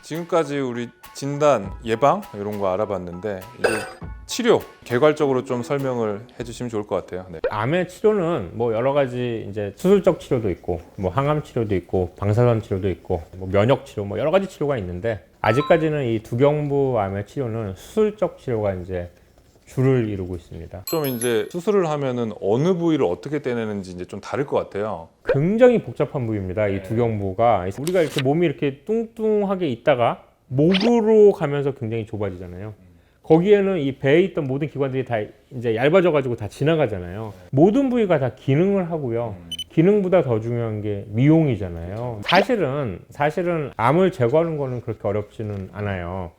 지금까지 우리 진단, 예방 이런 거 알아봤는데 이제 치료 개괄적으로 좀 설명을 해주시면 좋을 것 같아요. 네. 암의 치료는 뭐 여러 가지 이제 수술적 치료도 있고, 뭐 항암 치료도 있고, 방사선 치료도 있고, 뭐 면역 치료, 뭐 여러 가지 치료가 있는데 아직까지는 이 두경부 암의 치료는 수술적 치료가 이제 주를 이루고 있습니다. 좀 이제 수술을 하면은 어느 부위를 어떻게 떼내는지 이제 좀 다를 것 같아요. 굉장히 복잡한 부위입니다. 이 두경부가 우리가 이렇게 몸이 이렇게 뚱뚱하게 있다가 목으로 가면서 굉장히 좁아지잖아요. 거기에는 이 배에 있던 모든 기관들이 다 이제 얇아져가지고 다 지나가잖아요. 모든 부위가 다 기능을 하고요. 기능보다 더 중요한 게 미용이잖아요. 사실은 암을 제거하는 거는 그렇게 어렵지는 않아요.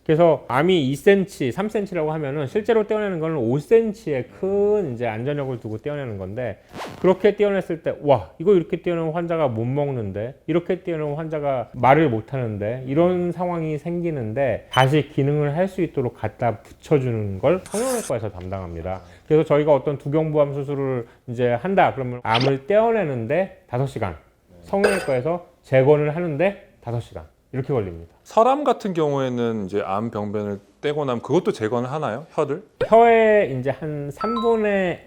그래서 암이 2cm, 3cm라고 하면은 실제로 떼어내는 거는 5cm의 큰 이제 안전역을 두고 떼어내는 건데, 그렇게 떼어냈을 때 와, 이거 이렇게 떼어내면 환자가 못 먹는데, 이렇게 떼어내면 환자가 말을 못 하는데, 이런 상황이 생기는데 다시 기능을 할 수 있도록 갖다 붙여주는 걸 성형외과에서 담당합니다. 그래서 저희가 어떤 두경부암 수술을 이제 한다 그러면 암을 떼어내는데 5시간, 성형외과에서 재건을 하는데 5시간 이렇게 걸립니다. 사람 같은 경우에는 이제 암 병변을 떼고 나면 그것도 재건을 하나요? 혀를? 혀에 이제 한 3분의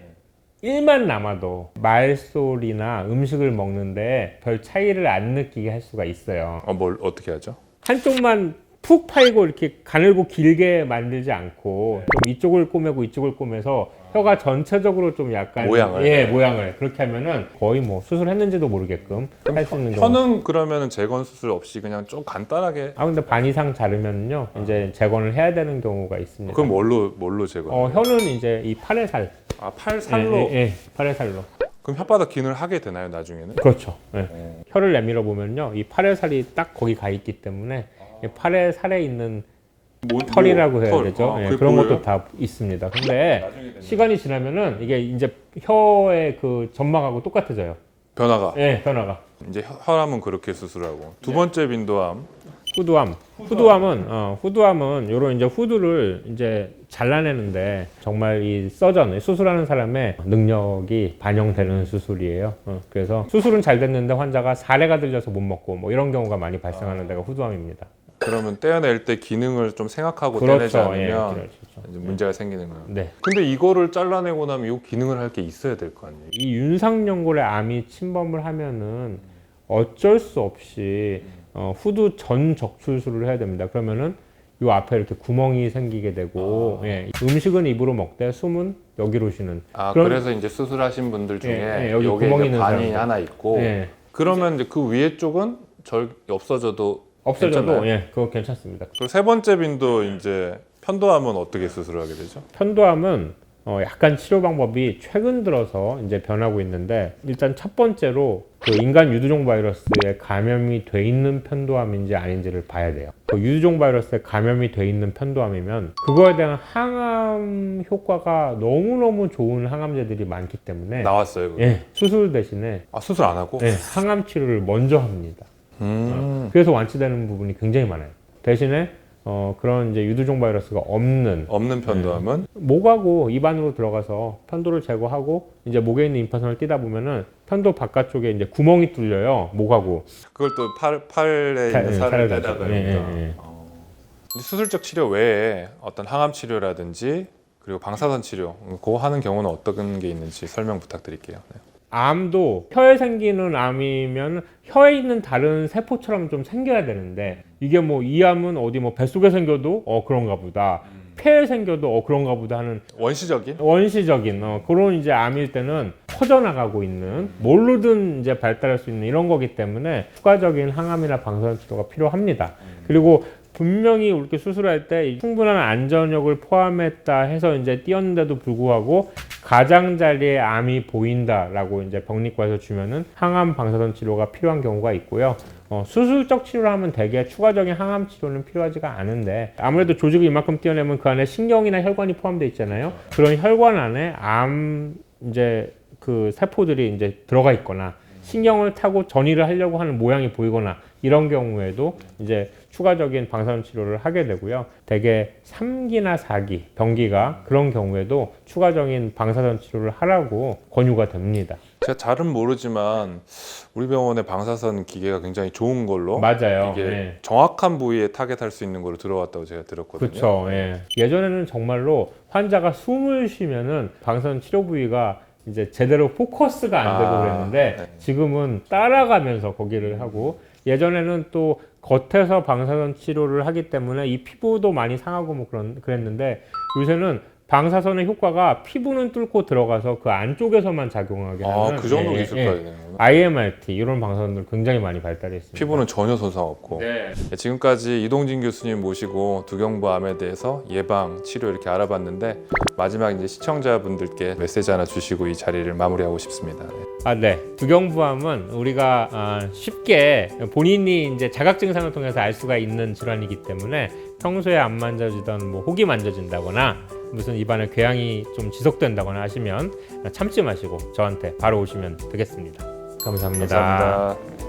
1만 남아도 말소리나 음식을 먹는데 별 차이를 안 느끼게 할 수가 있어요. 뭘 어떻게 하죠? 한쪽만 푹 파이고 이렇게 가늘고 길게 만들지 않고 좀 이쪽을 꼬매고 이쪽을 꼬매서 혀가 전체적으로 좀 약간 모양을 그렇게 하면은 거의 뭐 수술했는지도 모르게끔 할 수 있는 경우. 혀는 그러면은 재건 수술 없이 그냥 좀 간단하게. 근데 반 이상 자르면요 이제 재건을 해야 되는 경우가 있습니다. 그럼 뭘로 재건? 혀는 이제 이 팔의 살. 팔 살로. 팔의 살로. 그럼 혓바닥 기능을 하게 되나요, 나중에는? 그렇죠. 혀를 내밀어 보면요 이 팔의 살이 딱 거기 가 있기 때문에 이 팔의 살에 있는 털이라고 해야 되죠. 그런 것도 다 있습니다. 근데 시간이 지나면은 이게 이제 혀의 그 점막하고 똑같아져요. 변화가. 변화가. 이제 혈암은 그렇게 수술하고. 두 번째 빈도암. 후두암은 요런 이제 후두를 이제 잘라내는데 정말 이 서전, 수술하는 사람의 능력이 반영되는 수술이에요. 그래서 수술은 잘 됐는데 환자가 사례가 들려서 못 먹고 뭐 이런 경우가 많이 발생하는 데가 후두암입니다. 그러면 떼어낼 때 기능을 좀 생각하고 떼내지 않으면 그렇죠. 이제 문제가 생기는 거예요. 네. 근데 이거를 잘라내고 나면 이 기능을 할 게 있어야 될 거 아니에요? 이 윤상연골에 암이 침범을 하면은 어쩔 수 없이 후두 전 적출술을 해야 됩니다. 그러면은 요 앞에 이렇게 구멍이 생기게 되고 음식은 입으로 먹되 숨은 여기로 쉬는. 그래서 이제 수술하신 분들 중에 여기 여기에 구멍이 있는 반이 사람들. 하나 있고 그러면 이제 그 위에 쪽은 없어져도 그거 괜찮습니다. 그리고 세 번째 빈도 이제 편도암은 어떻게 수술을 하게 되죠? 편도암은 약간 치료 방법이 최근 들어서 이제 변하고 있는데, 일단 첫 번째로 그 인간 유두종 바이러스에 감염이 돼 있는 편도암인지 아닌지를 봐야 돼요. 그 유두종 바이러스에 감염이 돼 있는 편도암이면 그거에 대한 항암 효과가 너무너무 좋은 항암제들이 많기 때문에 나왔어요. 수술 대신에 수술 안 하고? 항암 치료를 먼저 합니다. 그래서 완치되는 부분이 굉장히 많아요. 대신에 그런 이제 유두종 바이러스가 없는 편도암은 목하고 입 안으로 들어가서 편도를 제거하고 이제 목에 있는 임파선을 띄다 보면은 편도 바깥쪽에 이제 구멍이 뚫려요. 목하고. 그걸 또 팔에 있는 살을 떼다가 수술적 치료 외에 어떤 항암 치료라든지 그리고 방사선 치료 그거 하는 경우는 어떤 게 있는지 설명 부탁드릴게요. 암도 혀에 생기는 암이면 혀에 있는 다른 세포처럼 좀 생겨야 되는데, 이게 뭐 이 암은 어디 뭐 뱃속에 생겨도 그런가 보다, 폐에 생겨도 그런가 보다 하는 원시적인 그런 이제 암일 때는 퍼져나가고 있는 뭘로든 이제 발달할 수 있는 이런 거기 때문에 추가적인 항암이나 방사선 치료가 필요합니다. 그리고 분명히 이렇게 수술할 때 충분한 안전역을 포함했다 해서 이제 띄었는데도 불구하고 가장자리에 암이 보인다라고 이제 병리과에서 주면은 항암 방사선 치료가 필요한 경우가 있고요. 수술적 치료를 하면 대개 추가적인 항암 치료는 필요하지가 않은데, 아무래도 조직을 이만큼 띄어내면 그 안에 신경이나 혈관이 포함되어 있잖아요. 그런 혈관 안에 암 이제 그 세포들이 이제 들어가 있거나 신경을 타고 전이를 하려고 하는 모양이 보이거나 이런 경우에도 이제 추가적인 방사선 치료를 하게 되고요. 대개 3기나 4기, 병기가 그런 경우에도 추가적인 방사선 치료를 하라고 권유가 됩니다. 제가 잘은 모르지만 우리 병원의 방사선 기계가 굉장히 좋은 걸로 맞아요. 이게 예. 정확한 부위에 타겟할 수 있는 걸로 들어왔다고 제가 들었거든요. 그렇죠. 예. 예전에는 정말로 환자가 숨을 쉬면은 방사선 치료 부위가 이제 제대로 포커스가 안 되고 그랬는데 네. 지금은 따라가면서 거기를 하고 예전에는 또 겉에서 방사선 치료를 하기 때문에 이 피부도 많이 상하고 뭐 그랬는데 요새는 방사선의 효과가 피부는 뚫고 들어가서 그 안쪽에서만 작용하게 하는 그 정도 기술까지 되는구나. IMRT 이런 방사선들 굉장히 많이 발달했습니다. 피부는 전혀 손상 없고. 네. 지금까지 이동진 교수님 모시고 두경부암에 대해서 예방, 치료 이렇게 알아봤는데 마지막 이제 시청자분들께 메시지 하나 주시고 이 자리를 마무리하고 싶습니다. 네. 두경부암은 우리가 쉽게 본인이 이제 자각 증상을 통해서 알 수가 있는 질환이기 때문에 평소에 안 만져지던 뭐 혹이 만져진다거나 무슨 입안에 궤양이 좀 지속된다거나 하시면 참지 마시고 저한테 바로 오시면 되겠습니다. 감사합니다. 감사합니다.